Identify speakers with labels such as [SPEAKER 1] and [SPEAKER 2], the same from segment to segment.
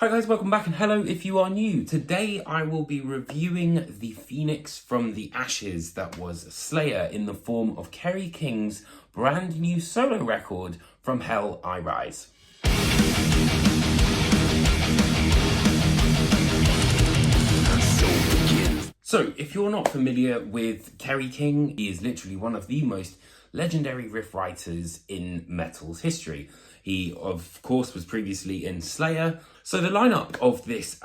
[SPEAKER 1] Hi guys, welcome back and hello if you are new. Today I will be reviewing the Phoenix from the Ashes that was Slayer in the form of Kerry King's brand new solo record, From Hell I Rise. So, if you're not familiar with Kerry King, he is literally one of the most legendary riff writers in metal's history. He, of course, was previously in Slayer. So the lineup of this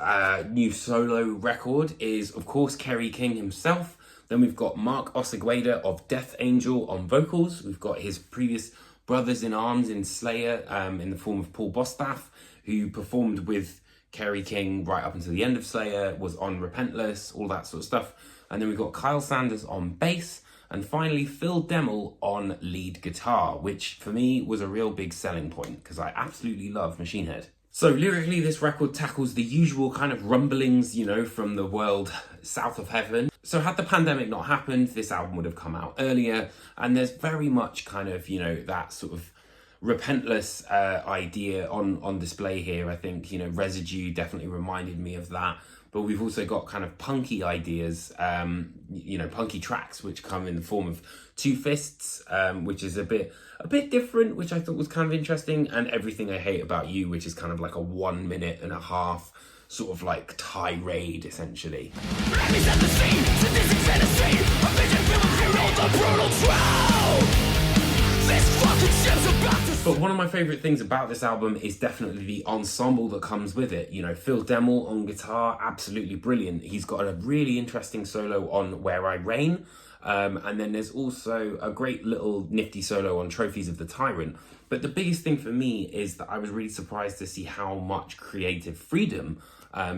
[SPEAKER 1] new solo record is, of course, Kerry King himself. Then we've got Mark Osegueda of Death Angel on vocals. We've got his previous brothers in arms in Slayer in the form of Paul Bostaph, who performed with Kerry King right up until the end of Slayer, was on Repentless, all that sort of stuff. And then we've got Kyle Sanders on bass. And finally, Phil Demmel on lead guitar, which for me was a real big selling point because I absolutely love Machine Head. So lyrically, this record tackles the usual kind of rumblings, you know, from the world south of heaven. So had the pandemic not happened, this album would have come out earlier. And there's very much kind of, you know, that sort of repentless idea on display here. I think, you know, Residue definitely reminded me of that. But we've also got kind of punky ideas, you know, punky tracks, which come in the form of Two Fists, which is a bit different, which I thought was kind of interesting, and Everything I Hate About You, which is kind of like a 1.5 minute sort of like tirade, essentially. Let me set the scene to this insanity, a vision filled with hero, the brutal troll. This fucking ship's about to... But one of my favourite things about this album is definitely the ensemble that comes with it. You know, Phil Demmel on guitar, absolutely brilliant. He's got a really interesting solo on Where I Reign. And then there's also a great little nifty solo on Trophies of the Tyrant. But the biggest thing for me is that I was really surprised to see how much creative freedom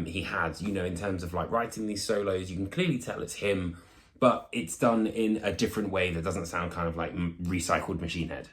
[SPEAKER 1] he had, you know, in terms of like writing these solos. You can clearly tell it's him, but it's done in a different way that doesn't sound kind of like recycled Machine Head.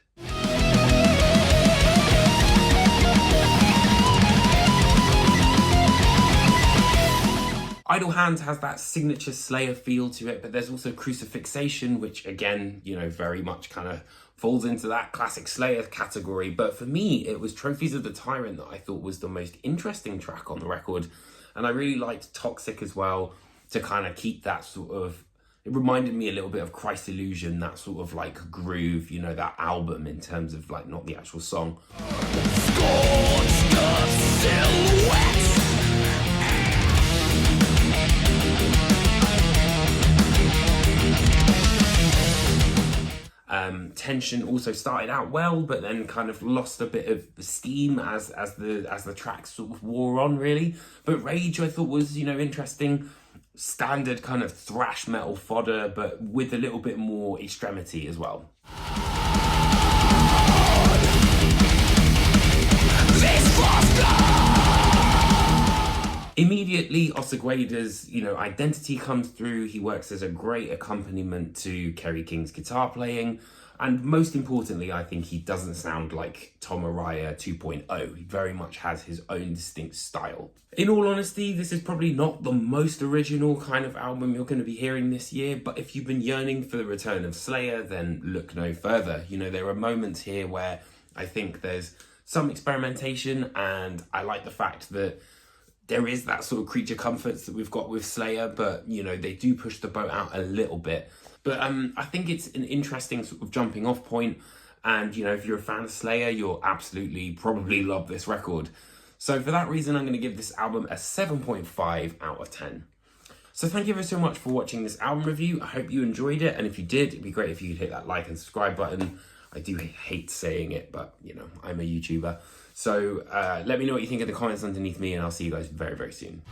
[SPEAKER 1] Idle Hands has that signature Slayer feel to it, but there's also Crucifixation, which again, you know, very much kind of falls into that classic Slayer category. But for me, it was Trophies of the Tyrant that I thought was the most interesting track on the record. And I really liked Toxic as well, to kind of keep that sort of, it reminded me a little bit of Christ Illusion, that sort of like groove, you know, that album in terms of like, not the actual song. Scorched the silhouette. Tension also started out well, but then kind of lost a bit of steam as the tracks sort of wore on, really. But Rage I thought was, you know, interesting. Standard kind of thrash metal fodder, but with a little bit more extremity as well. Immediately, Osegueda's, you know, identity comes through. He works as a great accompaniment to Kerry King's guitar playing. And most importantly, I think he doesn't sound like Tom Araya 2.0. He very much has his own distinct style. In all honesty, this is probably not the most original kind of album you're going to be hearing this year, but if you've been yearning for the return of Slayer, then look no further. You know, there are moments here where I think there's some experimentation, and I like the fact that there is that sort of creature comforts that we've got with Slayer, but, you know, they do push the boat out a little bit. But I think it's an interesting sort of jumping off point. And, you know, if you're a fan of Slayer, you'll absolutely probably love this record. So for that reason, I'm going to give this album a 7.5 out of 10. So thank you ever so much for watching this album review. I hope you enjoyed it. And if you did, it'd be great if you could hit that like and subscribe button. I do hate saying it, but, you know, I'm a YouTuber. So let me know what you think in the comments underneath me, and I'll see you guys very, very soon.